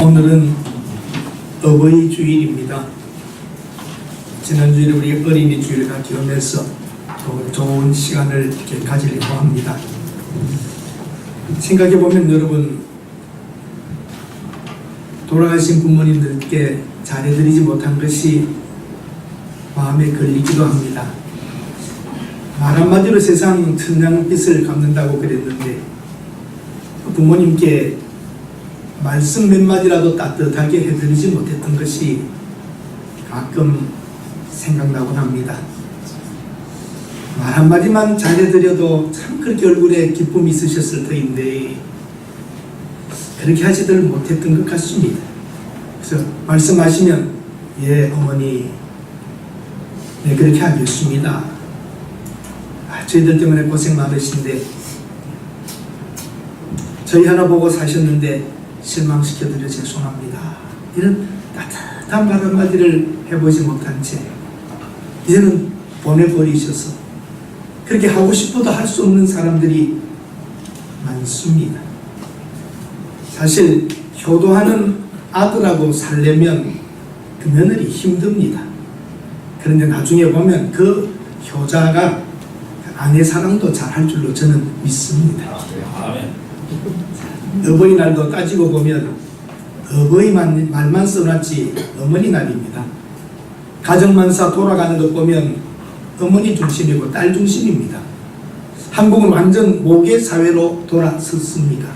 오늘은 어버이 주일입니다. 지난 주일에 우리 어린이 주일과 겸해서 또 좋은 시간을 이렇게 가지려고 합니다. 생각해보면 여러분, 돌아가신 부모님들께 잘해드리지 못한 것이 마음에 걸리기도 합니다. 말 한마디로 세상 천냥빚을 갚는다고 그랬는데, 부모님께 말씀 몇 마디라도 따뜻하게 해드리지 못했던 것이 가끔 생각나곤 합니다. 말 한마디만 잘해드려도 참 그렇게 얼굴에 기쁨이 있으셨을 터인데 그렇게 하지들 못했던 것 같습니다. 그래서 말씀하시면 예 어머니 네 그렇게 하겠습니다. 저희들 때문에 고생 많으신데 저희 하나 보고 사셨는데 실망시켜드려 죄송합니다. 이런 따뜻한 말 한마디를 해보지 못한 채 이제는 보내버리셔서 그렇게 하고 싶어도 할 수 없는 사람들이 많습니다. 사실 효도하는 아들하고 살려면 그 며느리 힘듭니다. 그런데 나중에 보면 그 효자가 아내 사랑도 잘할 줄로 저는 믿습니다. 어버이날도 따지고 보면 어버이 말만 써놨지 어머니 날입니다. 가정만사 돌아가는 것 보면 어머니 중심이고 딸 중심입니다. 한국은 완전 모계 사회로 돌아섰습니다.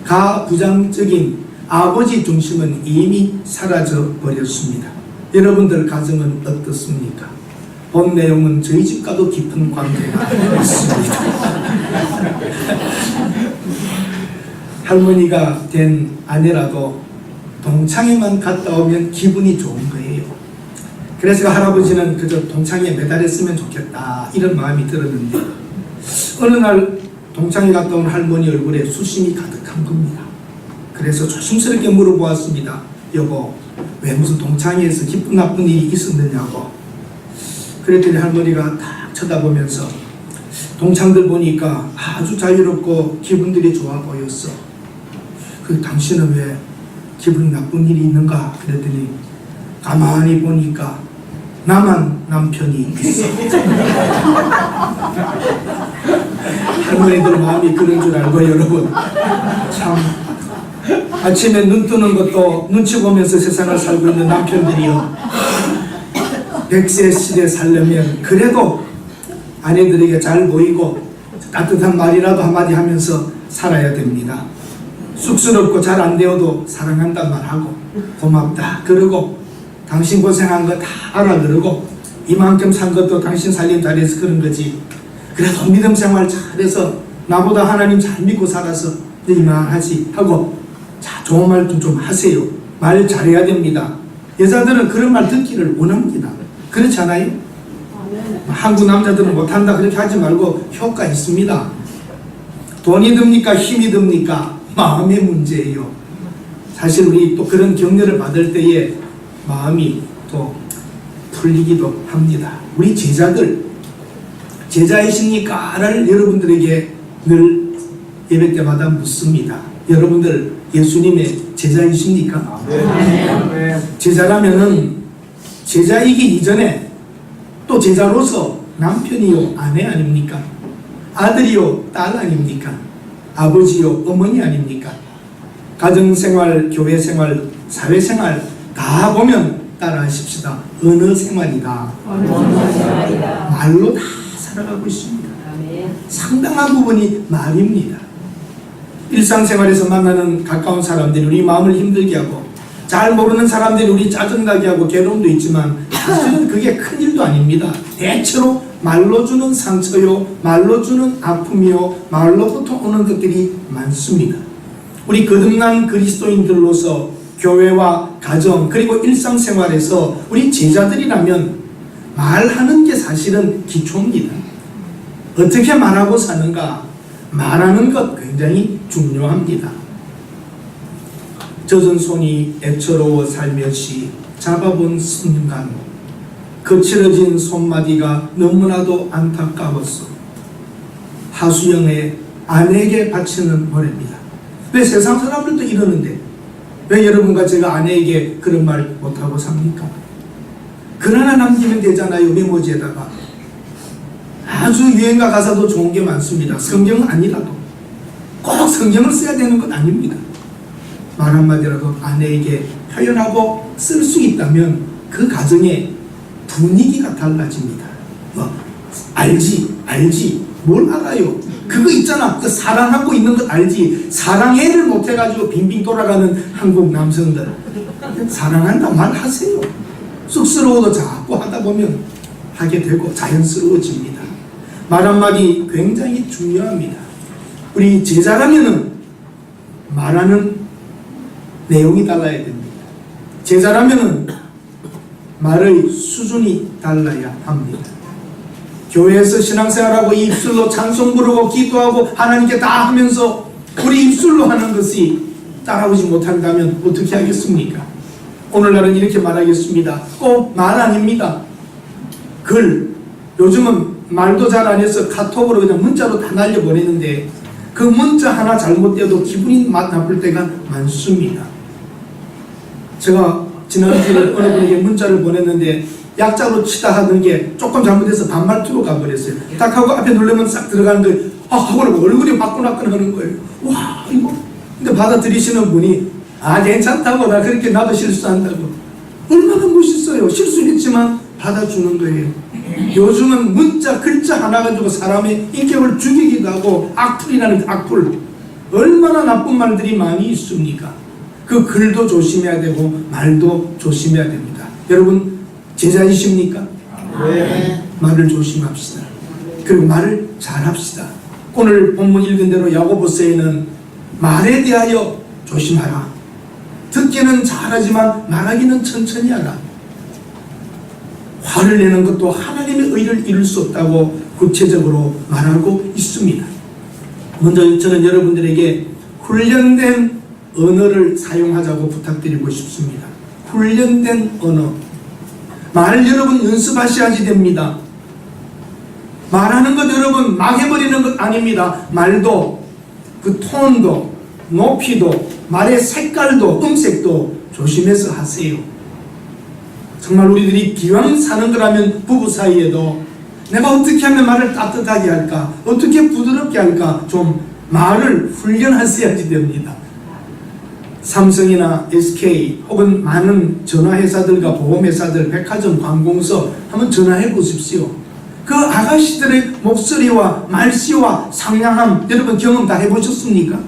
가부장적인 아버지 중심은 이미 사라져 버렸습니다. 여러분들 가정은 어떻습니까? 본 내용은 저희 집과도 깊은 관계가 있습니다. 할머니가 된 아내라도 동창회만 갔다 오면 기분이 좋은 거예요. 그래서 할아버지는 그저 동창회에 매달렸으면 좋겠다 이런 마음이 들었는데 어느 날 동창회 갔다 온 할머니 얼굴에 수심이 가득한 겁니다. 그래서 조심스럽게 물어보았습니다. 여보, 왜 무슨 동창회에서 기쁜 나쁜 일이 있었느냐고. 그랬더니 할머니가 딱 쳐다보면서 동창들 보니까 아주 자유롭고 기분들이 좋아 보였어. 그 당신은 왜 기분이 나쁜 일이 있는가? 그랬더니 가만히 보니까 나만 남편이 있어. 할머니들 마음이 그런 줄 알고 여러분 참 아침에 눈 뜨는 것도 눈치 보면서 세상을 살고 있는 남편들이요 100세 시대 살려면 그래도 아내들에게 잘 보이고 따뜻한 말이라도 한마디 하면서 살아야 됩니다. 쑥스럽고 잘 안 되어도 사랑한단 말하고 고맙다 그러고 당신 고생한 거 다 알아 그러고 이만큼 산 것도 당신 살림 잘해서 그런 거지. 그래도 믿음 생활 잘해서 나보다 하나님 잘 믿고 살아서 이만하지 하고 자 좋은 말 좀 하세요. 말 잘해야 됩니다. 여자들은 그런 말 듣기를 원합니다. 그렇지 않아요? 한국 남자들은 못한다 그렇게 하지 말고 효과 있습니다. 돈이 듭니까? 힘이 듭니까? 마음의 문제예요. 사실 우리 또 그런 격려를 받을 때에 마음이 또 풀리기도 합니다. 우리 제자들 제자이십니까? 를 여러분들에게 늘 예배 때마다 묻습니다. 여러분들 예수님의 제자이십니까? 네. 제자라면은 제자이기 이전에 또 제자로서 남편이요 아내 아닙니까? 아들이요 딸 아닙니까? 아버지요 어머니 아닙니까? 가정생활, 교회생활, 사회생활 다 보면 따라하십시다. 어느 생활이다. 말로 다 살아가고 있습니다. 상당한 부분이 말입니다. 일상생활에서 만나는 가까운 사람들이 우리 마음을 힘들게 하고 잘 모르는 사람들이 우리 짜증나게 하고 괴로움도 있지만 사실은 그게 큰일도 아닙니다. 대체로 말로 주는 상처요 말로 주는 아픔이요 말로부터 오는 것들이 많습니다. 우리 거듭난 그리스도인들로서 교회와 가정 그리고 일상생활에서 우리 제자들이라면 말하는 게 사실은 기초입니다. 어떻게 말하고 사는가 말하는 것 굉장히 중요합니다. 젖은 손이 애처로워 살며시 잡아본 순간 거칠어진 손마디가 너무나도 안타까웠어. 하수영의 아내에게 바치는 노래입니다. 왜 세상 사람들도 이러는데 왜 여러분과 제가 아내에게 그런 말 못하고 삽니까? 글 하나 남기면 되잖아요. 메모지에다가. 아주 유행가 가사도 좋은 게 많습니다. 성경은 아니라도 꼭 성경을 써야 되는 건 아닙니다. 말 한마디라도 아내에게 표현하고 쓸 수 있다면 그 가정의 분위기가 달라집니다. 알지 뭘 알아요? 그거 있잖아. 그 사랑하고 있는 것 알지. 사랑해를 못해가지고 빙빙 돌아가는 한국 남성들. 사랑한다 말하세요. 쑥스러워도 자꾸 하다 보면 하게 되고 자연스러워집니다. 말 한마디 굉장히 중요합니다. 우리 제자라면은 말하는 내용이 달라야 됩니다. 제자라면은 말의 수준이 달라야 합니다. 교회에서 신앙생활하고 입술로 찬송 부르고 기도하고 하나님께 다 하면서 우리 입술로 하는 것이 따라오지 못한다면 어떻게 하겠습니까? 오늘날은 이렇게 말하겠습니다. 꼭 말 아닙니다. 글. 요즘은 말도 잘 안 해서 카톡으로 그냥 문자로 다 날려보내는데 그 문자 하나 잘못되어도 기분이 나쁠 때가 많습니다. 제가 지난주에 어느 분에게 문자를 보냈는데 약자로 치다 하던 게 조금 잘못해서 반말투로 가버렸어요. 딱 하고 앞에 누르면 싹 들어가는 거예요. 하고 얼굴이 화끈화끈 하는 거예요. 와, 이거. 근데 받아들이시는 분이 괜찮다고, 나 그렇게 나도 실수한다고. 얼마나 멋있어요. 실수했지만 받아주는 거예요. 요즘은 문자 글자 하나 가지고 사람의 인격을 죽이기도 하고 악플이라는 악플. 얼마나 나쁜 말들이 많이 있습니까? 그 글도 조심해야 되고 말도 조심해야 됩니다. 여러분 제자이십니까? 네. 말을 조심합시다. 그리고 말을 잘합시다. 오늘 본문 읽은 대로 야고보서에는 말에 대하여 조심하라. 듣기는 잘하지만 말하기는 천천히 하라. 화를 내는 것도 하나님의 의를 이룰 수 없다고 구체적으로 말하고 있습니다. 먼저 저는 여러분들에게 훈련된 언어를 사용하자고 부탁드리고 싶습니다. 훈련된 언어. 말 여러분 연습하셔야지 됩니다. 말하는 것 여러분 막 해버리는 것 아닙니다. 말도 그 톤도 높이도 말의 색깔도 음색도 조심해서 하세요. 정말 우리들이 기왕 사는 거라면 부부 사이에도 내가 어떻게 하면 말을 따뜻하게 할까, 어떻게 부드럽게 할까, 좀 말을 훈련하셔야지 됩니다. 삼성이나 SK 혹은 많은 전화회사들과 보험회사들, 백화점, 관공서 한번 전화해 보십시오. 그 아가씨들의 목소리와 말씨와 상냥함 여러분 경험 다 해보셨습니까?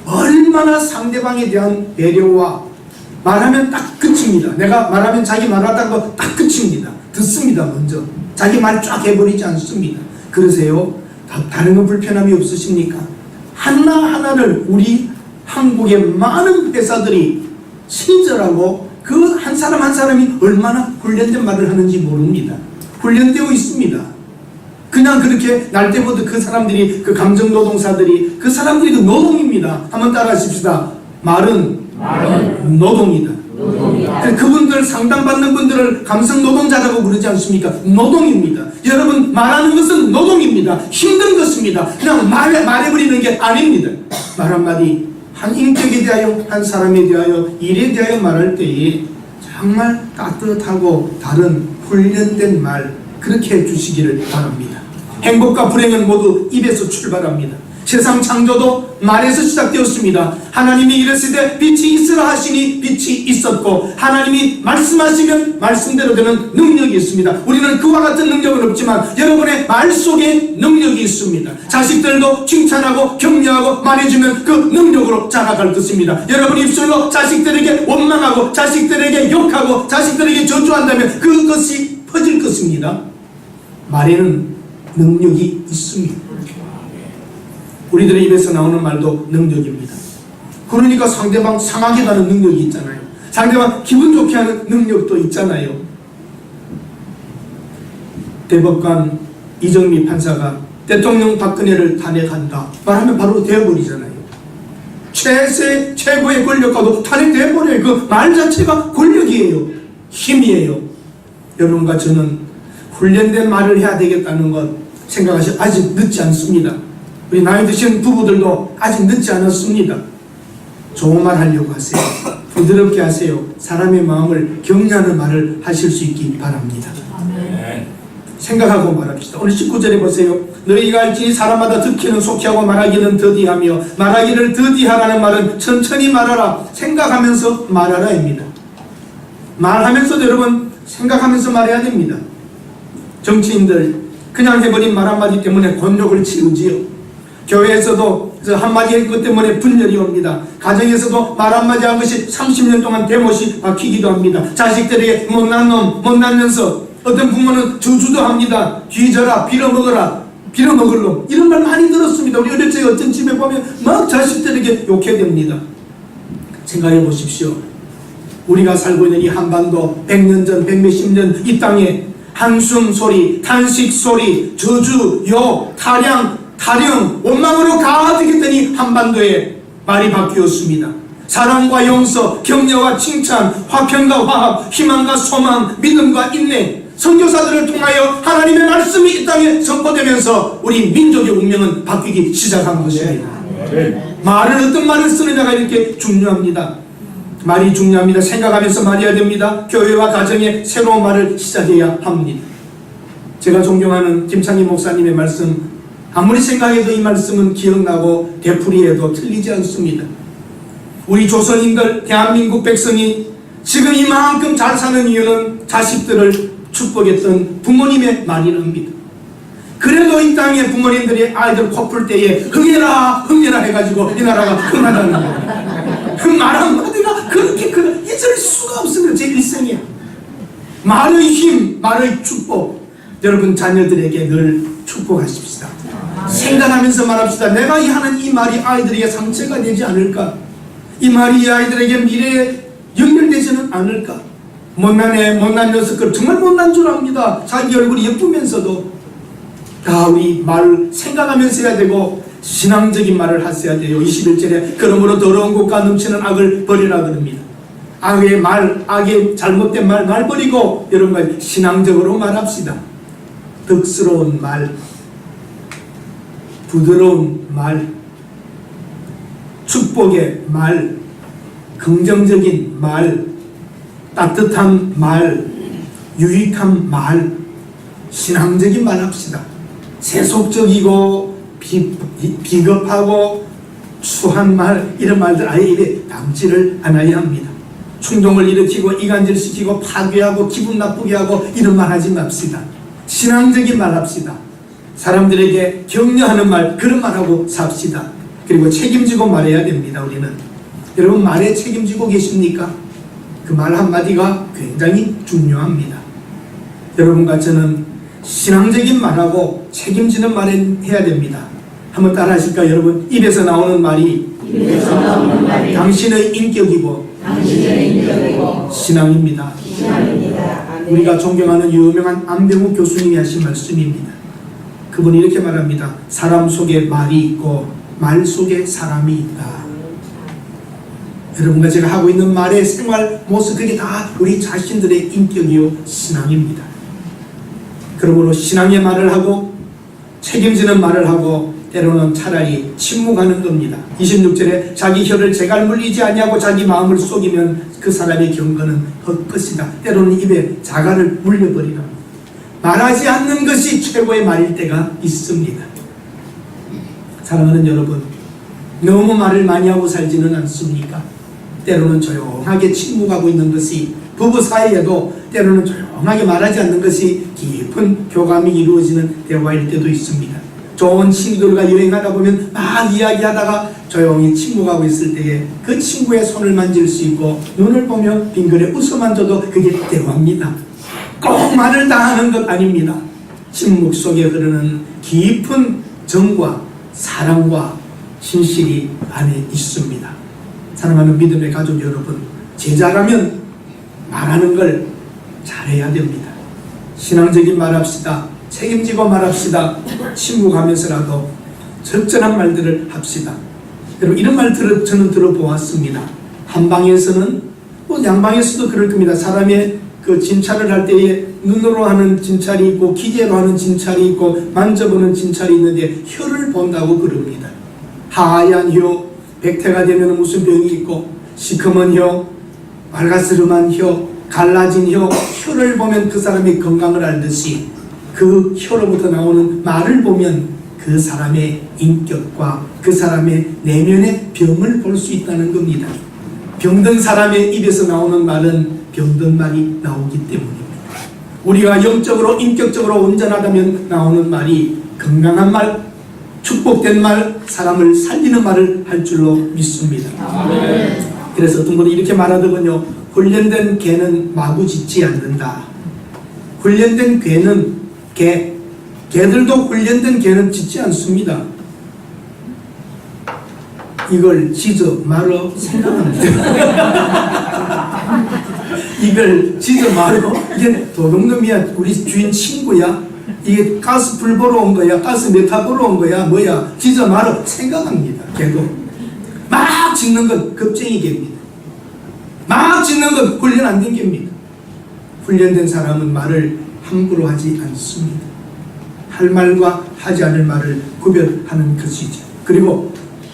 얼마나 상대방에 대한 배려와 말하면 딱 그칩니다. 내가 말하면 자기 말하다가 딱 그칩니다. 듣습니다. 먼저 자기 말 쫙 해버리지 않습니다. 그러세요? 다른 거 불편함이 없으십니까? 하나하나를 우리 한국의 많은 회사들이 친절하고 그 한 사람 한 사람이 얼마나 훈련된 말을 하는지 모릅니다. 훈련되어 있습니다. 그냥 그렇게 날 때부터 그 사람들이 그 감정노동사들이 그 사람들이 그 노동입니다. 한번 따라 하십시다. 말은 노동이다. 그분들 상담받는 분들을 감성노동자라고 부르지 않습니까? 노동입니다. 여러분 말하는 것은 노동입니다. 힘든 것입니다. 그냥 말해버리는 게 아닙니다. 말 한마디 한 인격에 대하여 한 사람에 대하여 일에 대하여 말할 때에 정말 따뜻하고 다른 훈련된 말 그렇게 해주시기를 바랍니다. 행복과 불행은 모두 입에서 출발합니다. 세상 창조도 말에서 시작되었습니다. 하나님이 이르시되 빛이 있으라 하시니 빛이 있었고 하나님이 말씀하시면 말씀대로 되는 능력이 있습니다. 우리는 그와 같은 능력은 없지만 여러분의 말 속에 능력이 있습니다. 자식들도 칭찬하고 격려하고 말해주면 그 능력으로 자라갈 것입니다. 여러분 입술로 자식들에게 원망하고 자식들에게 욕하고 자식들에게 저주한다면 그것이 퍼질 것입니다. 말에는 능력이 있습니다. 우리들의 입에서 나오는 말도 능력입니다. 그러니까 상대방 상하게 가는 능력이 있잖아요. 상대방 기분 좋게 하는 능력도 있잖아요. 대법관 이정미 판사가 대통령 박근혜를 탄핵한다 말하면 바로 되어버리잖아요. 최고의 권력가도 탄핵되어버려요. 그 말 자체가 권력이에요. 힘이에요. 여러분과 저는 훈련된 말을 해야 되겠다는 것 생각하시 아직 늦지 않습니다. 우리 나이 드신 부부들도 아직 늦지 않았습니다. 좋은 말 하려고 하세요. 부드럽게 하세요. 사람의 마음을 격려하는 말을 하실 수 있기 바랍니다. 생각하고 말합시다. 오늘 19절에 보세요. 너희가 알지 사람마다 듣기는 속히하고 말하기는 더디하며 말하기를 더디하라는 말은 천천히 말하라 생각하면서 말하라입니다. 말하면서도 여러분 생각하면서 말해야 됩니다. 정치인들 그냥 해버린 말 한마디 때문에 곤욕을 치르지요. 교회에서도 한마디 한 것 때문에 분열이 옵니다. 가정에서도 말 한마디 한 것이 30년 동안 대못이 박히기도 합니다. 자식들에게 못난 놈, 못난 녀석, 어떤 부모는 저주도 합니다. 뒤져라, 빌어먹어라, 빌어먹을 놈. 이런 말 많이 들었습니다. 우리 어릴 적에 어떤 집에 보면 막 자식들에게 욕해야 됩니다. 생각해 보십시오. 우리가 살고 있는 이 한반도 100년 전, 100몇십 년 이 땅에 한숨 소리, 탄식 소리, 저주, 욕, 타령, 원망으로 가득했더니 한반도에 말이 바뀌었습니다. 사랑과 용서, 격려와 칭찬, 화평과 화합, 희망과 소망, 믿음과 인내, 선교사들을 통하여 하나님의 말씀이 이 땅에 선포되면서 우리 민족의 운명은 바뀌기 시작한 것입니다. 말을 어떤 말을 쓰느냐가 이렇게 중요합니다. 말이 중요합니다. 생각하면서 말해야 됩니다. 교회와 가정에 새로운 말을 시작해야 합니다. 제가 존경하는 김창희 목사님의 말씀, 아무리 생각해도 이 말씀은 기억나고 되풀이해도 틀리지 않습니다. 우리 조선인들, 대한민국 백성이 지금 이만큼 잘 사는 이유는 자식들을 축복했던 부모님의 말이랍니다. 그래도 이 땅에 부모님들이 아이들 코풀 때에 흥해라 해가지고 이 나라가 흥하다는 거예요. 그 말 한마디가 그렇게 잊을 수가 없습니다. 제 일생이야. 말의 힘, 말의 축복, 여러분 자녀들에게 늘 축복하십시다. 생각하면서 말합시다. 내가 하는 이 말이 아이들에게 상처가 되지 않을까? 이 말이 이 아이들에게 미래에 연결되지는 않을까? 못난 녀석들 정말 못난 줄 압니다. 자기 얼굴이 예쁘면서도 다 우리 말 생각하면서 해야 되고 신앙적인 말을 하셔야 돼요. 21절에 그러므로 더러운 것과 넘치는 악을 버리라 그럽니다. 악의 잘못된 말 버리고 여러분과 신앙적으로 말합시다. 덕스러운 말, 부드러운 말, 축복의 말, 긍정적인 말, 따뜻한 말, 유익한 말, 신앙적인 말 합시다. 세속적이고 비겁하고 추한 말, 이런 말들 아예 입에 담지를 않아야 합니다. 충동을 일으키고 이간질시키고 파괴하고 기분 나쁘게 하고 이런 말 하지 맙시다. 신앙적인 말 합시다. 사람들에게 격려하는 말, 그런 말하고 삽시다. 그리고 책임지고 말해야 됩니다. 우리는 여러분 말에 책임지고 계십니까? 그 말 한마디가 굉장히 중요합니다. 여러분과 저는 신앙적인 말하고 책임지는 말을 해야 됩니다. 한번 따라 하실까요? 여러분 입에서 나오는 말이 당신의 인격이고 신앙입니다. 우리가 존경하는 유명한 안병욱 교수님이 하신 말씀입니다. 그분이 이렇게 말합니다. 사람 속에 말이 있고 말 속에 사람이 있다. 여러분과 제가 하고 있는 말의 생활 모습, 그게 다 우리 자신들의 인격이요 신앙입니다. 그러므로 신앙의 말을 하고 책임지는 말을 하고 때로는 차라리 침묵하는 겁니다. 26절에 자기 혀를 재갈 물리지 아니하고 자기 마음을 속이면 그 사람의 경건은 헛것이다. 때로는 입에 자갈을 물려버리라. 말하지 않는 것이 최고의 말일 때가 있습니다. 사랑하는 여러분, 너무 말을 많이 하고 살지는 않습니까? 때로는 조용하게 침묵하고 있는 것이, 부부 사이에도 때로는 조용하게 말하지 않는 것이 깊은 교감이 이루어지는 대화일 때도 있습니다. 좋은 친구들과 여행하다 보면 막 이야기하다가 조용히 침묵하고 있을 때에 그 친구의 손을 만질 수 있고 눈을 보며 빙그레 웃어만 줘도 그게 대화입니다. 꼭 말을 다 하는 것 아닙니다. 침묵 속에 흐르는 깊은 정과 사랑과 진실이 안에 있습니다. 사랑하는 믿음의 가족 여러분, 제자라면 말하는 걸 잘해야 됩니다. 신앙적인 말합시다. 책임지고 말합시다. 침묵하면서라도 적절한 말들을 합시다. 여러분 이런 말 저는 들어보았습니다. 한방에서는 양방에서도 그럴 겁니다. 사람의 그 진찰을 할 때에 눈으로 하는 진찰이 있고 기계로 하는 진찰이 있고 만져보는 진찰이 있는데 혀를 본다고 그럽니다. 하얀 혀, 백태가 되면 무슨 병이 있고, 시커먼 혀, 빨가스름한 혀, 갈라진 혀, 혀를 보면 그 사람이 건강을 알듯이 그 혀로부터 나오는 말을 보면 그 사람의 인격과 그 사람의 내면의 병을 볼 수 있다는 겁니다. 병든 사람의 입에서 나오는 말은 병든 말이 나오기 때문입니다. 우리가 영적으로 인격적으로 온전하다면 나오는 말이 건강한 말, 축복된 말, 사람을 살리는 말을 할 줄로 믿습니다. 그래서 어떤 분이 이렇게 말하더군요. 훈련된 개는 마구 짖지 않는다. 훈련된 개는 개들도 훈련된 개는 짖지 않습니다. 이걸 짖어 말어 생각합니다. 이걸 짖어 말어, 이게 도둑놈이야, 우리 주인 친구야, 이게 가스 불 보러 온 거야, 가스 메타 보러 온 거야, 뭐야, 짖어 말어 생각합니다. 개도 막 짖는 건 겁쟁이 개입니다. 막 짖는 건 훈련 안 된 개입니다. 훈련된 사람은 말을 함부로 하지 않습니다. 할 말과 하지 않을 말을 구별하는 것이죠. 그리고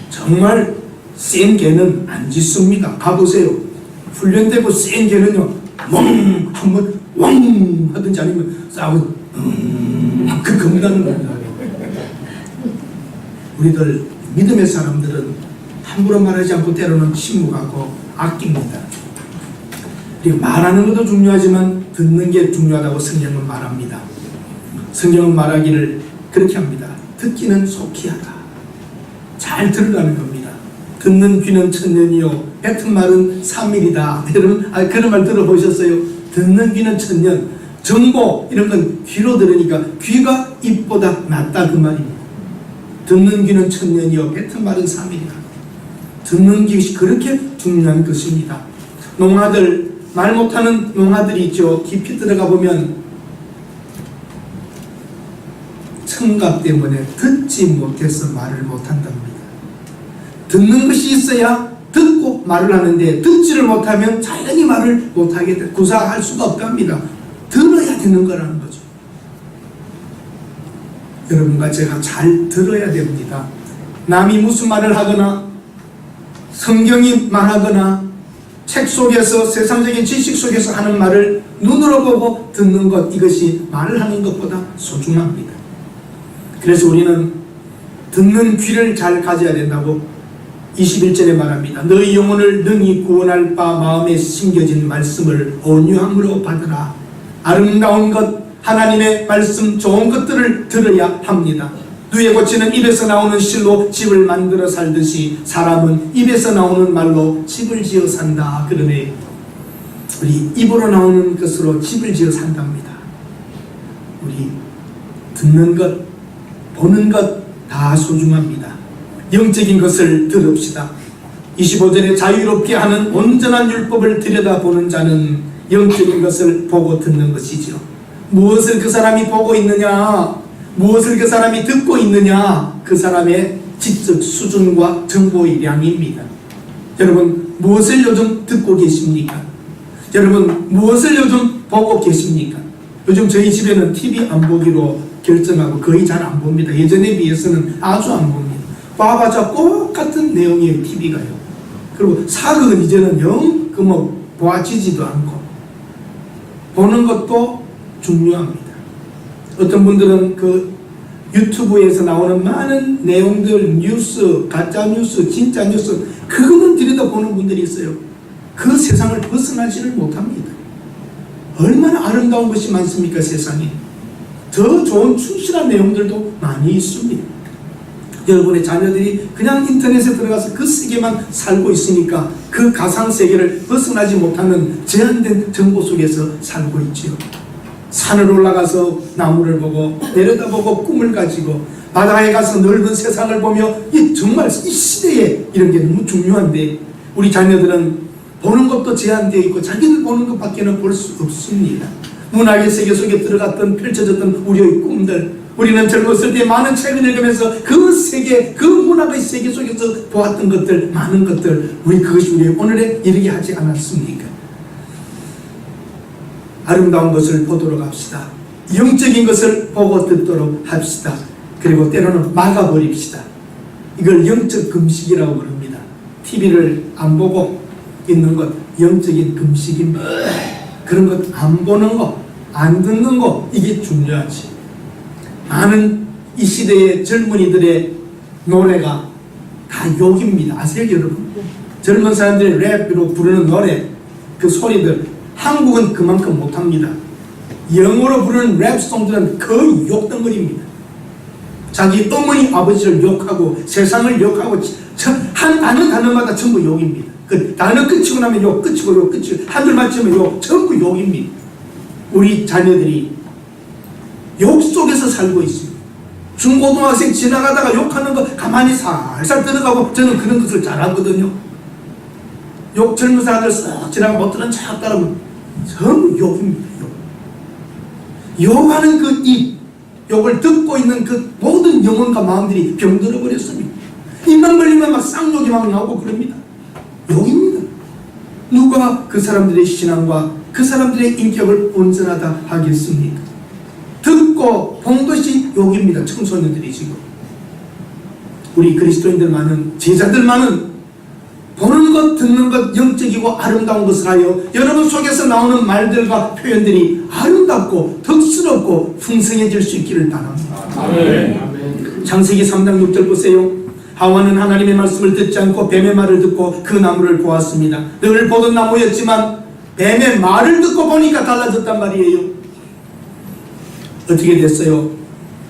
정말 센 개는 안 짖습니다. 가보세요. 훈련되고 센 개는요, 멍 한번 왕 하든지 아니면 싸우고 그 겁나는 겁니다. 우리들 믿음의 사람들은 함부로 말하지 않고 때로는 침묵하고 아낍니다. 그리고 말하는 것도 중요하지만 듣는 게 중요하다고 성경은 말합니다. 성경은 말하기를 그렇게 합니다. 듣기는 속히 하라. 잘 들으라는 겁니다. 듣는 귀는 천년이요 뱉은 말은 3일이다. 여러분 그런 말 들어보셨어요? 듣는 귀는 천년. 정보 이런 건 귀로 들으니까 귀가 입보다 낫다 그 말입니다. 듣는 귀는 천년이요 뱉은 말은 3일이다. 듣는 귀 그렇게 중요한 것입니다. 농아들, 말 못하는 농아들이 있죠. 깊이 들어가 보면 청각 때문에 듣지 못해서 말을 못한답니다. 듣는 것이 있어야 듣고 말을 하는데 듣지를 못하면 자연히 말을 못하게 돼. 구사할 수가 없답니다. 들어야 되는 거라는 거죠. 여러분과 제가 잘 들어야 됩니다. 남이 무슨 말을 하거나 성경이 말하거나 책 속에서 세상적인 지식 속에서 하는 말을 눈으로 보고 듣는 것, 이것이 말을 하는 것보다 소중합니다. 그래서 우리는 듣는 귀를 잘 가져야 된다고 21절에 말합니다. 너희 영혼을 능히 구원할 바 마음에 심겨진 말씀을 온유함으로 받으라. 아름다운 것, 하나님의 말씀, 좋은 것들을 들어야 합니다. 누에 고치는 입에서 나오는 실로 집을 만들어 살듯이 사람은 입에서 나오는 말로 집을 지어 산다. 그러네. 우리 입으로 나오는 것으로 집을 지어 산답니다. 우리 듣는 것, 보는 것 다 소중합니다. 영적인 것을 들읍시다. 25절에 자유롭게 하는 온전한 율법을 들여다보는 자는 영적인 것을 보고 듣는 것이죠. 무엇을 그 사람이 보고 있느냐, 무엇을 그 사람이 듣고 있느냐, 그 사람의 지적 수준과 정보의 양입니다. 여러분 무엇을 요즘 듣고 계십니까? 여러분 무엇을 요즘 보고 계십니까? 요즘 저희 집에는 TV 안 보기로 결정하고 거의 잘 안 봅니다. 예전에 비해서는 아주 안 봅니다. 봐봐자 똑같은 내용의 TV가요. 그리고 사극은 이제는 영 보아지지도 않고, 보는 것도 중요합니다. 어떤 분들은 그 유튜브에서 나오는 많은 내용들, 뉴스, 가짜 뉴스, 진짜 뉴스, 그거는 들여다보는 분들이 있어요. 그 세상을 벗어나지를 못합니다. 얼마나 아름다운 것이 많습니까, 세상에. 더 좋은 충실한 내용들도 많이 있습니다. 여러분의 자녀들이 그냥 인터넷에 들어가서 그 세계만 살고 있으니까 그 가상세계를 벗어나지 못하는 제한된 정보 속에서 살고 있지요. 산을 올라가서 나무를 보고 내려다보고 꿈을 가지고 바다에 가서 넓은 세상을 보며 정말 이 시대에 이런 게 너무 중요한데 우리 자녀들은 보는 것도 제한되어 있고 자기들 보는 것밖에는 볼 수 없습니다. 문학의 세계 속에 들어갔던 펼쳐졌던 우리의 꿈들, 우리는 젊었을 때 많은 책을 읽으면서 그 세계, 그 문학의 세계 속에서 보았던 것들, 많은 것들, 그것이 우리 오늘에 이르게 하지 않았습니까? 아름다운 것을 보도록 합시다. 영적인 것을 보고 듣도록 합시다. 그리고 때로는 막아버립시다. 이걸 영적 금식이라고 그럽니다. TV를 안 보고 있는 것, 영적인 금식입니다. 그런 것 안 보는 거, 안 듣는 거, 이게 중요하지. 많은 이 시대의 젊은이들의 노래가 다 욕입니다. 아세요, 여러분? 젊은 사람들이 랩으로 부르는 노래, 그 소리들, 한국은 그만큼 못합니다. 영어로 부르는 랩송들은 거의 욕덩어리입니다. 자기 어머니 아버지를 욕하고 세상을 욕하고 한 단어마다 전부 욕입니다. 그 단어 끝이고 나면 욕, 끝이고 욕, 끝이고 한 줄 맞추면 욕, 전부 욕입니다. 우리 자녀들이 욕 속에서 살고 있습니다. 중고등학생 지나가다가 욕하는 거 가만히 살살 들어가고 저는 그런 것을 잘하거든요. 욕 젊은 사람들 쓱 지나가 못 들은 척 따르면 전부 욕입니다. 욕하는 그 입, 욕을 듣고 있는 그 모든 영혼과 마음들이 병들어 버렸습니다. 입만 벌리면 막 쌍욕이 막 나오고 그럽니다. 욕입니다. 누가 그 사람들의 신앙과 그 사람들의 인격을 온전하다 하겠습니까? 듣고 본 것이 욕입니다. 청소년들이 지금. 우리 그리스도인들만은, 제자들만은 보는 것, 듣는 것, 영적이고 아름다운 것을 하여 여러분 속에서 나오는 말들과 표현들이 아름답고 덕스럽고 풍성해질 수 있기를 바랍니다. 아멘. 창세기 3장 6절 보세요. 하와는 하나님의 말씀을 듣지 않고 뱀의 말을 듣고 그 나무를 보았습니다. 늘 보던 나무였지만 뱀의 말을 듣고 보니까 달라졌단 말이에요. 어떻게 됐어요?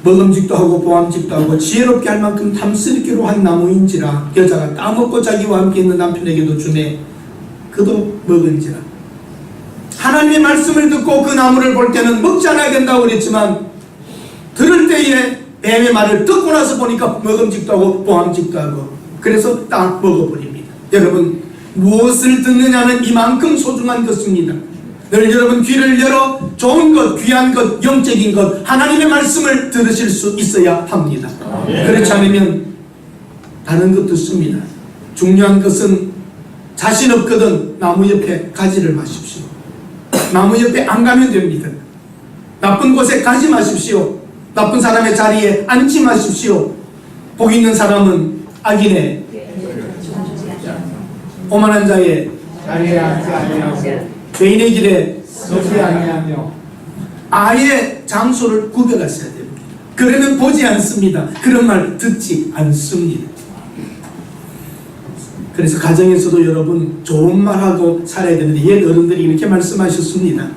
먹음직도 하고 보암직도 하고 지혜롭게 할 만큼 탐스럽기로 한 나무인지라 여자가 따먹고 자기와 함께 있는 남편에게도 주매 그도 먹은지라. 하나님의 말씀을 듣고 그 나무를 볼 때는 먹지 않아야 된다고 그랬지만 들을 때에 뱀의 말을 듣고 나서 보니까 먹음직도 하고 보암직도 하고 그래서 딱 먹어버립니다. 여러분, 무엇을 듣느냐는 이만큼 소중한 것입니다. 늘 여러분 귀를 열어 좋은 것, 귀한 것, 영적인 것, 하나님의 말씀을 들으실 수 있어야 합니다. 그렇지 않으면 다른 것 듣습니다. 중요한 것은 자신 없거든 나무 옆에 가지를 마십시오. 나무 옆에 안 가면 됩니다. 나쁜 곳에 가지 마십시오. 나쁜 사람의 자리에 앉지 마십시오. 복 있는 사람은 악인의 오만한 자의 자리에 앉지 아니하고 죄인의 길에 서지 아니하며 아예 장소를 구별하셔야 됩니다. 그러면 보지 않습니다. 그런 말 듣지 않습니다. 그래서 가정에서도 여러분 좋은 말하고 살아야 되는데 옛 어른들이 이렇게 말씀하셨습니다.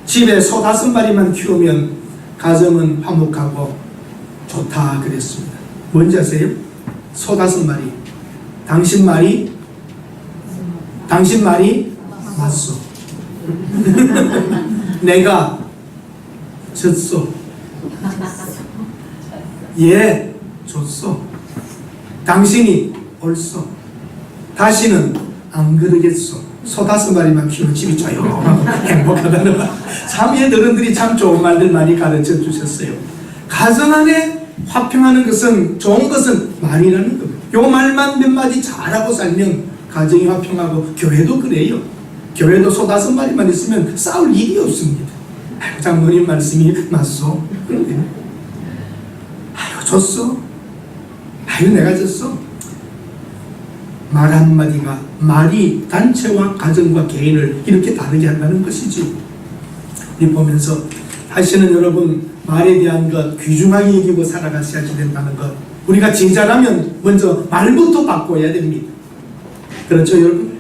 집에 소 5마리만 키우면 가정은 화목하고 좋다 그랬습니다. 뭔지 아세요? 소 5마리. 당신 말이 맞소. 내가 졌소. 얘 줬소. 당신이 옳소. 다시는 안 그러겠소. 소 5마리만 키우면 집이 조용하고 행복하다는 말. 참 옛 어른들이 참 좋은 말들 많이 가르쳐 주셨어요. 가정 안에 화평하는 것은, 좋은 것은 말이라는 겁니다. 요 말만 몇 마디 잘하고 살면 가정이 화평하고, 교회도 그래요. 교회도 소 5마리만 있으면 싸울 일이 없습니다. 아이고, 장로님 말씀이 맞소. 그런데 아이고, 졌어. 아이고, 내가 졌어. 말 한마디가 말이 단체와 가정과 개인을 이렇게 다르게 한다는 것이지. 우리 보면서 다시는 여러분 말에 대한 것 귀중하게 여기고 살아가셔야 된다는 것. 우리가 제자라면 먼저 말부터 바꿔야 됩니다. 그렇죠, 여러분?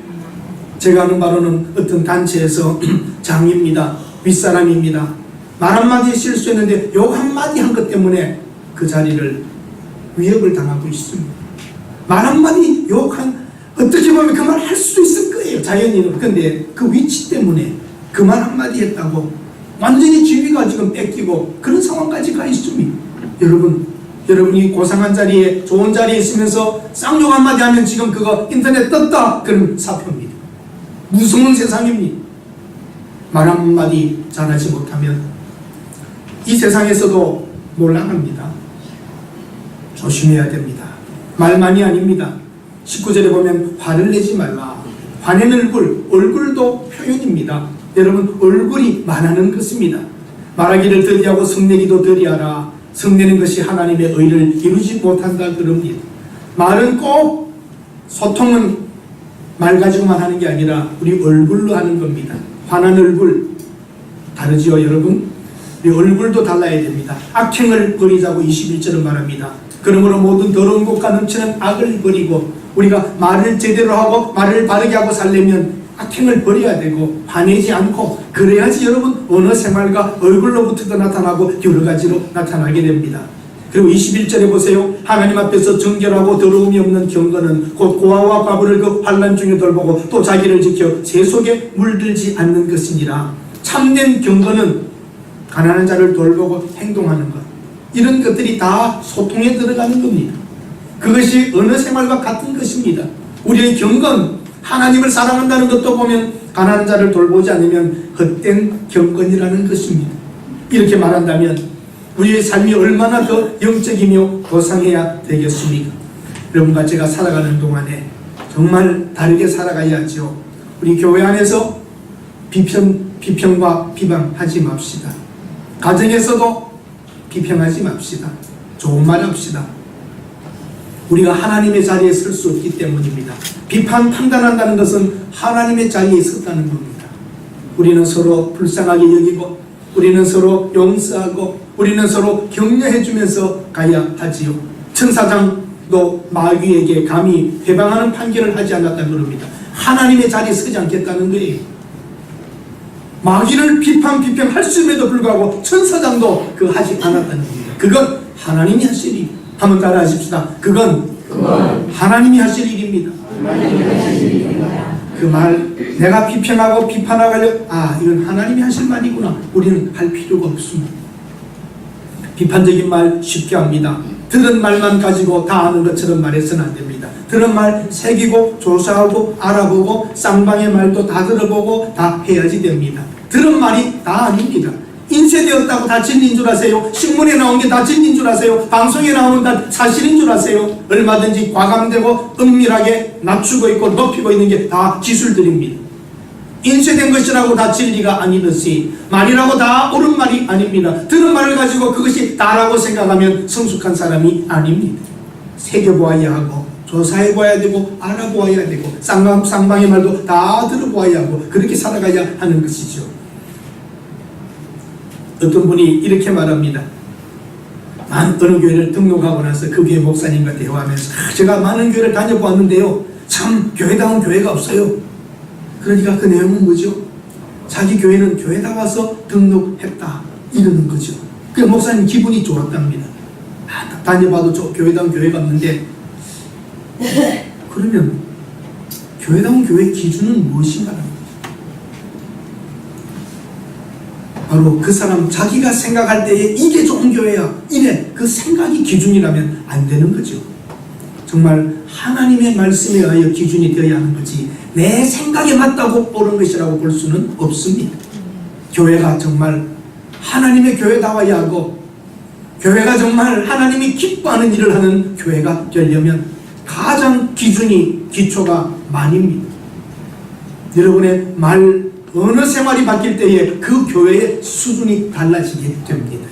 제가 아는 바로는 어떤 단체에서 장입니다. 윗사람입니다. 말 한마디에 실수했는데 욕 한마디 한 것 때문에 그 자리를 위협을 당하고 있습니다. 말 한마디 욕한, 어떻게 보면 그 말 할 수도 있을 거예요, 자연인은. 근데 그 위치 때문에 그 말 한마디 했다고 완전히 지위가 지금 뺏기고 그런 상황까지 가 있습니다. 여러분이 고상한 자리에, 좋은 자리에 있으면서 쌍욕 한마디 하면 지금 그거 인터넷 떴다, 그럼 사표입니다. 무서운 세상입니다. 말 한마디 잘하지 못하면 이 세상에서도 몰락합니다. 조심해야 됩니다. 말만이 아닙니다. 19절에 보면 화를 내지 말라. 화낸 얼굴도 표현입니다. 여러분, 얼굴이 말하는 것입니다. 말하기를 더디하고 성내기도 더디하라. 성내는 것이 하나님의 의를 이루지 못한다 그럽니다. 말은 꼭, 소통은 말 가지고만 하는 게 아니라 우리 얼굴로 하는 겁니다. 환한 얼굴 다르지요 여러분? 우리 얼굴도 달라야 됩니다. 악행을 버리자고 21절은 말합니다. 그러므로 모든 더러운 것과 넘치는 악을 버리고 우리가 말을 제대로 하고 말을 바르게 하고 살려면 악행을 버려야 되고 화내지 않고 그래야지 여러분 언어 생활과 얼굴로부터도 나타나고 여러 가지로 나타나게 됩니다. 그리고 21절에 보세요. 하나님 앞에서 정결하고 더러움이 없는 경건은 곧 고아와 과부를 그 환난 중에 돌보고 또 자기를 지켜 새 속에 물들지 않는 것이니라. 참된 경건은 가난한 자를 돌보고 행동하는 것, 이런 것들이 다 소통에 들어가는 겁니다. 그것이 언어 생활과 같은 것입니다. 우리의 경건, 하나님을 사랑한다는 것도 보면 가난한 자를 돌보지 않으면 헛된 경건이라는 것입니다. 이렇게 말한다면 우리의 삶이 얼마나 더 영적이며 고상해야 되겠습니까? 여러분과 제가 살아가는 동안에 정말 다르게 살아가야죠. 우리 교회 안에서 비평과 비방하지 맙시다. 가정에서도 비평하지 맙시다. 좋은 말 합시다. 우리가 하나님의 자리에 설 수 없기 때문입니다. 비판, 판단한다는 것은 하나님의 자리에 섰다는 겁니다. 우리는 서로 불쌍하게 여기고 우리는 서로 용서하고 우리는 서로 격려해주면서 가야 하지요. 천사장도 마귀에게 감히 회방하는 판결을 하지 않았다는 겁니다. 하나님의 자리에 서지 않겠다는 거예요. 마귀를 비평할 수임에도 불구하고 천사장도 그 하지 않았다는 겁니다. 그건 하나님이 하실 일. 한번 따라 하십시다. 그건 하나님이 하실 일입니다. 그 말 내가 비평하고 비판하려 이건 하나님이 하실 말이구나. 우리는 할 필요가 없습니다. 비판적인 말 쉽게 합니다. 들은 말만 가지고 다 아는 것처럼 말해서는 안 됩니다. 들은 말 새기고 조사하고 알아보고 쌍방의 말도 다 들어보고 다 해야지 됩니다. 들은 말이 다 아닙니다. 인쇄되었다고 다 진리인 줄 아세요? 신문에 나온 게 다 진리인 줄 아세요? 방송에 나오는 다 사실인 줄 아세요? 얼마든지 과감되고 은밀하게 낮추고 있고 높이고 있는 게 다 기술들입니다. 인쇄된 것이라고 다 진리가 아니듯이 말이라고 다 옳은 말이 아닙니다. 들은 말을 가지고 그것이 다라고 생각하면 성숙한 사람이 아닙니다. 새겨보아야 하고 조사해보아야 되고 알아보아야 되고 쌍방의 말도 다 들어보아야 하고 그렇게 살아가야 하는 것이죠. 어떤 분이 이렇게 말합니다. 어느 교회를 등록하고 나서 그 교회 목사님과 대화하면서 제가 많은 교회를 다녀보았는데요, 참 교회다운 교회가 없어요. 그러니까 그 내용은 뭐죠? 자기 교회는 교회다워서 등록했다 이러는 거죠. 그 목사님 기분이 좋았답니다. 다녀봐도 교회다운 교회가 없는데 그러면 교회다운 교회 기준은 무엇인가? 바로 그 사람 자기가 생각할 때에 이게 좋은 교회야 이래 그 생각이 기준이라면 안 되는 거죠. 정말 하나님의 말씀에 의하여 기준이 되어야 하는 거지 내 생각에 맞다고 옳은 것이라고 볼 수는 없습니다. 교회가 정말 하나님의 교회다워야 하고 교회가 정말 하나님이 기뻐하는 일을 하는 교회가 되려면 가장 기초가 말입니다. 여러분의 어느 생활이 바뀔 때에 그 교회의 수준이 달라지게 됩니다.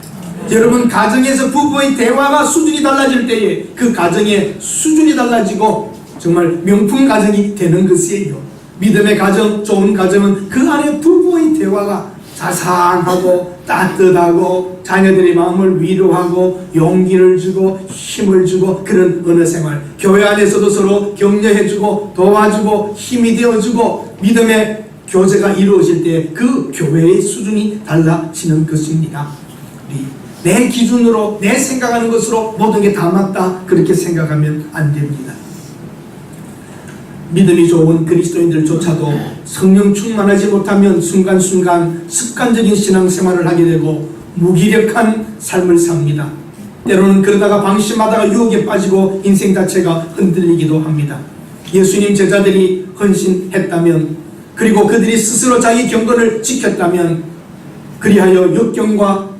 여러분 가정에서 부부의 대화가 수준이 달라질 때에 그 가정의 수준이 달라지고 정말 명품 가정이 되는 것이에요. 믿음의 가정, 좋은 가정은 그 안에 부부의 대화가 자상하고 따뜻하고 자녀들의 마음을 위로하고 용기를 주고 힘을 주고 그런 언어 생활, 교회 안에서도 서로 격려해주고 도와주고 힘이 되어주고 믿음의 교제가 이루어질 때 그 교회의 수준이 달라지는 것입니다. 내 기준으로 내 생각하는 것으로 모든 게 다 맞다 그렇게 생각하면 안 됩니다. 믿음이 좋은 그리스도인들조차도 성령 충만하지 못하면 순간순간 습관적인 신앙생활을 하게 되고 무기력한 삶을 삽니다. 때로는 그러다가 방심하다가 유혹에 빠지고 인생 자체가 흔들리기도 합니다. 예수님 제자들이 헌신했다면 그리고 그들이 스스로 자기 경건을 지켰다면 그리하여 역경과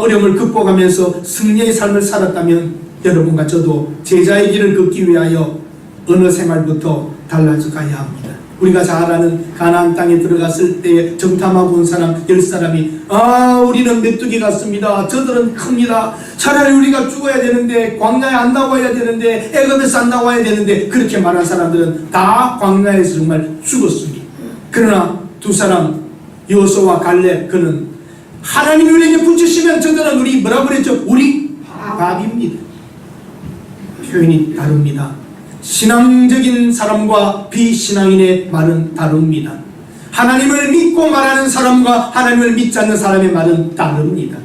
어려움을 극복하면서 승리의 삶을 살았다면 여러분과 저도 제자의 길을 걷기 위하여 언어 생활부터 달라져 가야 합니다. 우리가 잘 아는 가나안 땅에 들어갔을 때에 정탐하고 온 사람 10사람이 우리는 메뚜기 같습니다. 저들은 큽니다. 차라리 우리가 죽어야 되는데 광야에 안 나와야 되는데 애굽에서 안 나와야 되는데 그렇게 말한 사람들은 다 광야에서 정말 죽었습니다. 그러나 두 사람 여호수아와 갈렙 그는 하나님이 우리에게 붙이시면 저들은 우리 뭐라 그랬죠? 우리 밥입니다. 표현이 다릅니다. 신앙적인 사람과 비신앙인의 말은 다릅니다. 하나님을 믿고 말하는 사람과 하나님을 믿지 않는 사람의 말은 다릅니다.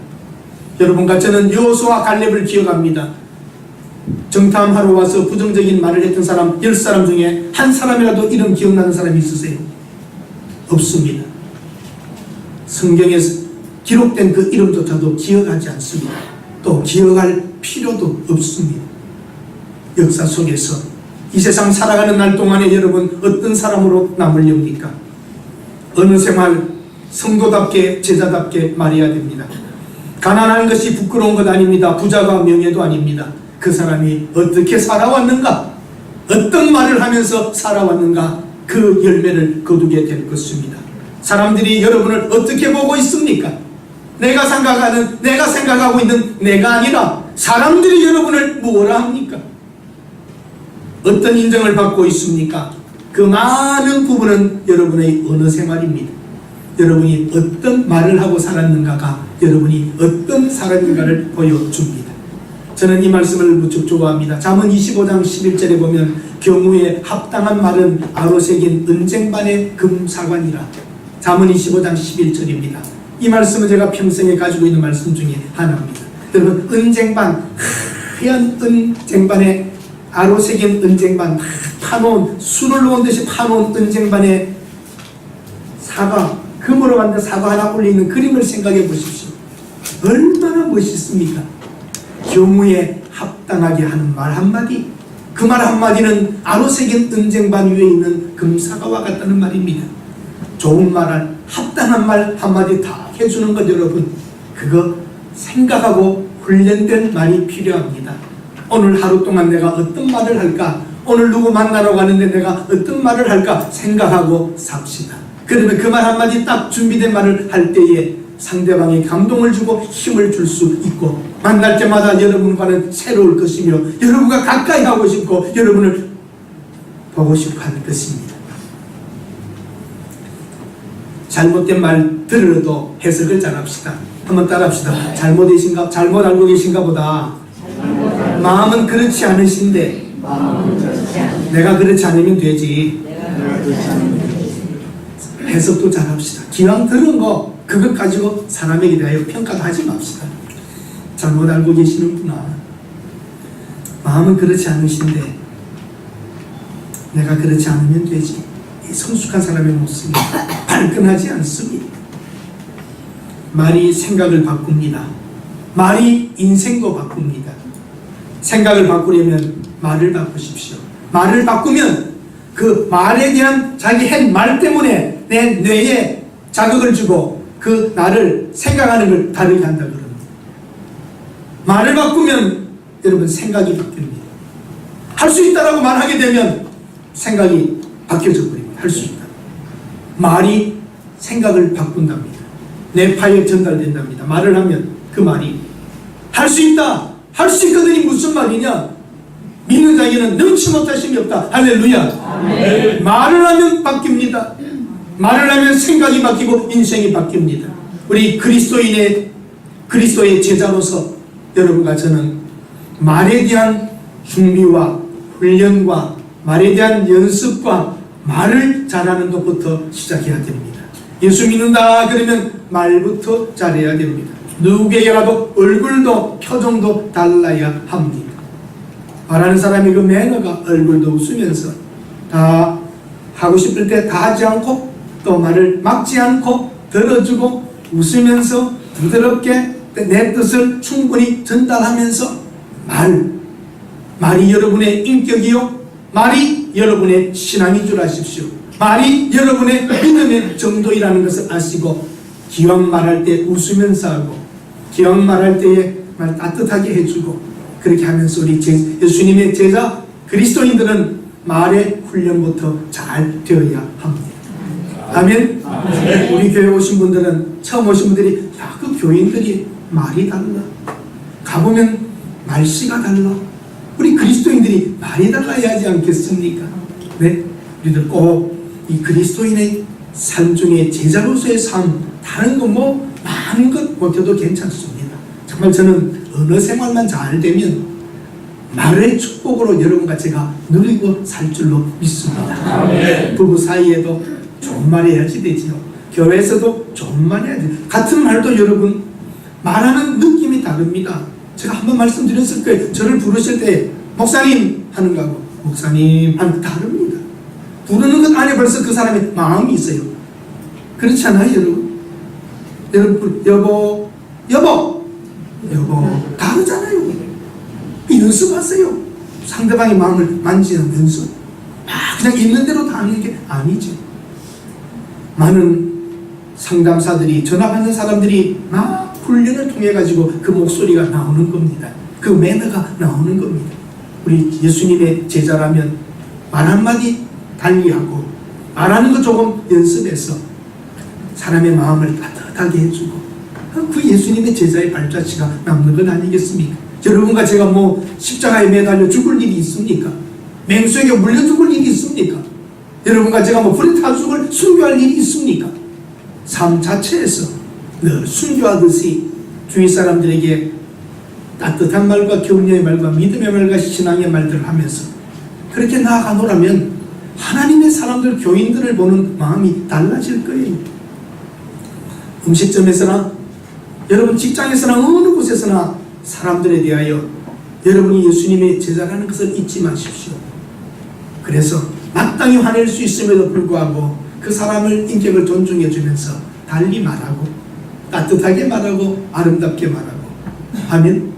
여러분과 저는 여호수아와 갈렙을 기억합니다. 정탐하러 와서 부정적인 말을 했던 사람 10사람 중에 한 사람이라도 이름 기억나는 사람이 있으세요? 없습니다. 성경에서 기록된 그 이름조차도 기억하지 않습니다. 또 기억할 필요도 없습니다. 역사 속에서 이 세상 살아가는 날 동안에 여러분 어떤 사람으로 남으렵니까? 어느 생활 성도답게 제자답게 말해야 됩니다. 가난한 것이 부끄러운 것 아닙니다. 부자가 명예도 아닙니다. 그 사람이 어떻게 살아왔는가, 어떤 말을 하면서 살아왔는가, 그 열매를 거두게 될 것입니다. 사람들이 여러분을 어떻게 보고 있습니까? 내가 생각하고 있는 내가 아니라 사람들이 여러분을 뭐라 합니까? 어떤 인정을 받고 있습니까? 그 많은 부분은 여러분의 언어 생활입니다. 여러분이 어떤 말을 하고 살았는가가 여러분이 어떤 사람인가를 보여줍니다. 저는 이 말씀을 무척 좋아합니다. 잠언 25장 11절에 보면 경우에 합당한 말은 아로새긴 은쟁반의 금사관이라. 잠언 25장 11절입니다. 이 말씀은 제가 평생에 가지고 있는 말씀 중에 하나입니다. 여러분, 은쟁반, 하얀 은쟁반에 아로새긴 은쟁반, 파놓은 술을 놓은 듯이 파놓은 은쟁반에 사과, 금으로 만든 사과 하나 올려있는 그림을 생각해 보십시오. 얼마나 멋있습니까? 경우에 합당하게 하는 말 한마디, 그 말 한마디는 아로새긴 은쟁반 위에 있는 금사과와 같다는 말입니다. 좋은 말, 합당한 말 한마디 다 해주는 것 여러분, 그거 생각하고 훈련된 말이 필요합니다. 오늘 하루 동안 내가 어떤 말을 할까? 오늘 누구 만나러 가는데 내가 어떤 말을 할까? 생각하고 삽시다. 그러면 그 말 한마디 딱 준비된 말을 할 때에 상대방이 감동을 주고 힘을 줄 수 있고, 만날 때마다 여러분과는 새로울 것이며 여러분과 가까이 하고 싶고 여러분을 보고 싶어 할 것입니다. 잘못된 말 들어도 해석을 잘합시다. 한번 따라합시다. 잘못 알고 계신가 보다. 마음은 그렇지 않으신데 내가 그렇지 않으면 되지. 해석도 잘합시다. 기왕 들은 거 그것 가지고 사람에게 대하여 평가도 하지 맙시다. 잘못 알고 계시는구나. 마음은 그렇지 않으신데 내가 그렇지 않으면 되지. 이 성숙한 사람의 모습이 발끈하지 않습니다. 말이 생각을 바꿉니다. 말이 인생도 바꿉니다. 생각을 바꾸려면 말을 바꾸십시오. 말을 바꾸면 그 말에 대한 자기 한 말 때문에 내 뇌에 자극을 주고 그 나를 생각하는 걸 다르게 한다 그럽니다. 말을 바꾸면 여러분 생각이 바뀝니다. 할 수 있다라고 말하게 되면 생각이 바뀌어져 버립니다. 할 수 있다. 말이 생각을 바꾼답니다. 뇌파에 전달된답니다. 말을 하면 그 말이 할 수 있다, 할 수 있거든이 무슨 말이냐? 믿는 자에게는 능치 못하심이 없다. 할렐루야. 아멘. 말을 하면 바뀝니다. 말을 하면 생각이 바뀌고 인생이 바뀝니다. 우리 그리스도의 제자로서 여러분과 저는 말에 대한 준비와 훈련과 말에 대한 연습과 말을 잘하는 것부터 시작해야 됩니다. 예수 믿는다 그러면 말부터 잘해야 됩니다. 누구에게라도 얼굴도 표정도 달라야 합니다. 말하는 사람이 그 매너가 얼굴도 웃으면서 다 하고 싶을 때 다 하지 않고 또 말을 막지 않고 들어주고 웃으면서 부드럽게 내 뜻을 충분히 전달하면서 말이 여러분의 인격이요, 말이 여러분의 신앙인 줄 아십시오. 말이 여러분의 믿음의 정도이라는 것을 아시고 기왕 말할 때 웃으면서 하고 기왕 말할 때에 말 따뜻하게 해주고 그렇게 하면서 우리 예수님의 제자 그리스도인들은 말에 훈련부터 잘 되어야 합니다. 아멘. 우리 교회 오신 분들은, 처음 오신 분들이, 야, 그 교인들이 말이 달라. 가보면 말씨가 달라. 우리 그리스도인들이 말이 달라야 하지 않겠습니까? 네, 우리들 꼭 이 그리스도인의 삶 중에 제자로서의 삶, 다른 거 뭐 많은 것 못해도 괜찮습니다. 정말 저는 언어 생활만 잘 되면 말의 축복으로 여러분과 제가 누리고 살 줄로 믿습니다. 부부 사이에도 좋은 말 해야지 되지요. 교회에서도 좋은 말 해야지. 같은 말도 여러분 말하는 느낌이 다릅니다. 제가 한번 말씀드렸을 거예요. 저를 부르실 때 목사님 하는 거하고 목사님 하는 거 다릅니다. 부르는 것 안에 벌써 그 사람의 마음이 있어요. 그렇지 않아요, 여러분? 여러분, 여보 다르잖아요. 연습하세요. 상대방의 마음을 만지는 연습. 그냥 있는 대로 다 하는 게 아니죠. 많은 상담사들이, 전화 받는 사람들이 막 훈련을 통해 가지고 그 목소리가 나오는 겁니다. 그 매너가 나오는 겁니다. 우리 예수님의 제자라면 말 한마디 달리하고 말하는 거 조금 연습해서 사람의 마음을 따뜻하게 해주고, 그 예수님의 제자의 발자취가 남는 것 아니겠습니까? 여러분과 제가 뭐 십자가에 매달려 죽을 일이 있습니까? 맹수에게 물려 죽을 일이 있습니까? 여러분과 제가 뭐 불에 타 죽을 순교할 일이 있습니까? 삶 자체에서 늘 순교하듯이 주위 사람들에게 따뜻한 말과 격려의 말과 믿음의 말과 신앙의 말들을 하면서 그렇게 나아가노라면 하나님의 사람들, 교인들을 보는 마음이 달라질 거예요. 음식점에서나 여러분 직장에서나 어느 곳에서나 사람들에 대하여 여러분이 예수님의 제자라는 것을 잊지 마십시오. 그래서 마땅히 화낼 수 있음에도 불구하고 그 사람을 인격을 존중해 주면서 달리 말하고 따뜻하게 말하고 아름답게 말하고 하면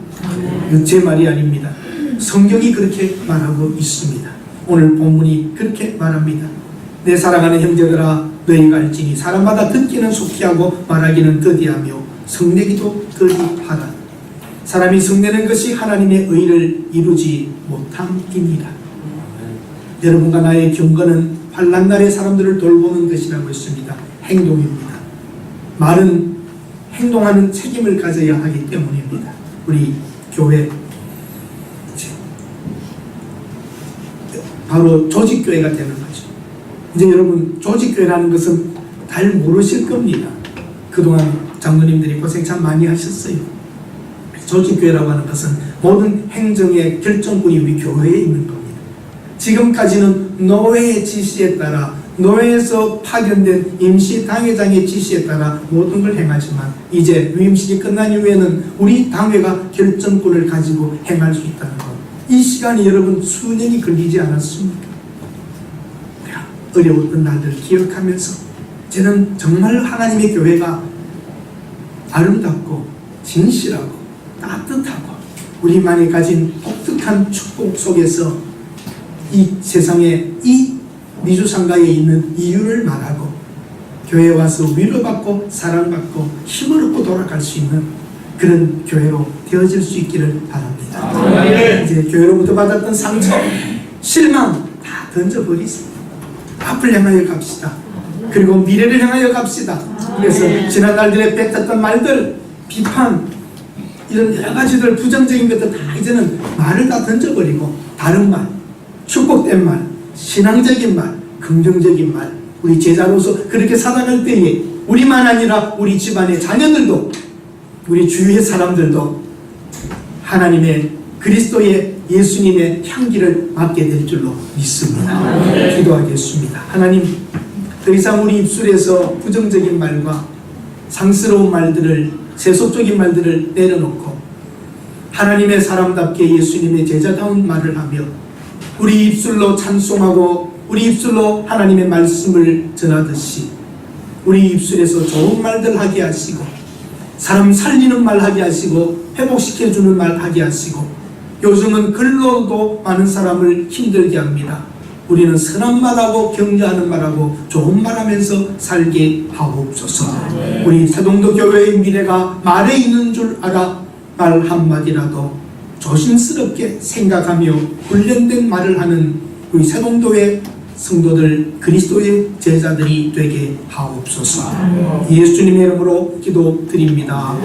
제 말이 아닙니다. 성경이 그렇게 말하고 있습니다. 오늘 본문이 그렇게 말합니다. 내 사랑하는 형제들아, 너희가 알지니 사람마다 듣기는 속히 하고 말하기는 더디하며 성내기도 더디하라. 사람이 성내는 것이 하나님의 의를 이루지 못함이니라. 여러분과 나의 경건은 환난 날의 사람들을 돌보는 것이라고 했습니다. 행동입니다. 말은 행동하는 책임을 가져야 하기 때문입니다. 우리 교회 바로 조직교회가 되는 거죠. 이제 여러분 조직교회라는 것은 잘 모르실 겁니다. 그동안 장로님들이 고생 참 많이 하셨어요. 조직교회라고 하는 것은 모든 행정의 결정권이 우리 교회에 있는 겁니다. 지금까지는 노회의 지시에 따라, 노회에서 파견된 임시 당회장의 지시에 따라 모든 걸 행하지만 이제 위임식이 끝난 이후에는 우리 당회가 결정권을 가지고 행할 수 있다는 것. 이 시간이 여러분 수년이 걸리지 않았습니까? 어려웠던 날들 기억하면서 저는 정말 하나님의 교회가 아름답고 진실하고 따뜻하고 우리만이 가진 독특한 축복 속에서 이 세상에 이 미주상가에 있는 이유를 말하고 교회에 와서 위로받고 사랑받고 힘을 얻고 돌아갈 수 있는 그런 교회로 되어질 수 있기를 바랍니다. 이제 교회로부터 받았던 상처, 실망 다 던져버리세요. 앞을 향하여 갑시다. 그리고 미래를 향하여 갑시다. 그래서 지난 날들에 뱉었던 말들, 비판, 이런 여러 가지들 부정적인 것들 다 이제는 말을 다 던져버리고 다른 말, 축복된 말, 신앙적인 말, 긍정적인 말, 우리 제자로서 그렇게 살아갈 때에 우리만 아니라 우리 집안의 자녀들도 우리 주위의 사람들도 하나님의 그리스도의 예수님의 향기를 맡게 될 줄로 믿습니다. 기도하겠습니다. 하나님, 더 이상 우리 입술에서 부정적인 말과 상스러운 말들을, 세속적인 말들을 내려놓고 하나님의 사람답게 예수님의 제자다운 말을 하며 우리 입술로 찬송하고 우리 입술로 하나님의 말씀을 전하듯이 우리 입술에서 좋은 말들 하게 하시고 사람 살리는 말 하게 하시고 회복시켜주는 말 하게 하시고 요즘은 글로도 많은 사람을 힘들게 합니다. 우리는 선한 말하고 격려하는 말하고 좋은 말하면서 살게 하옵소서. 우리 세동도 교회의 미래가 말에 있는 줄 알아 말 한마디라도 조심스럽게 생각하며 훈련된 말을 하는 우리 세동도의 성도들 그리스도의 제자들이 되게 하옵소서. 예수님의 이름으로 기도드립니다.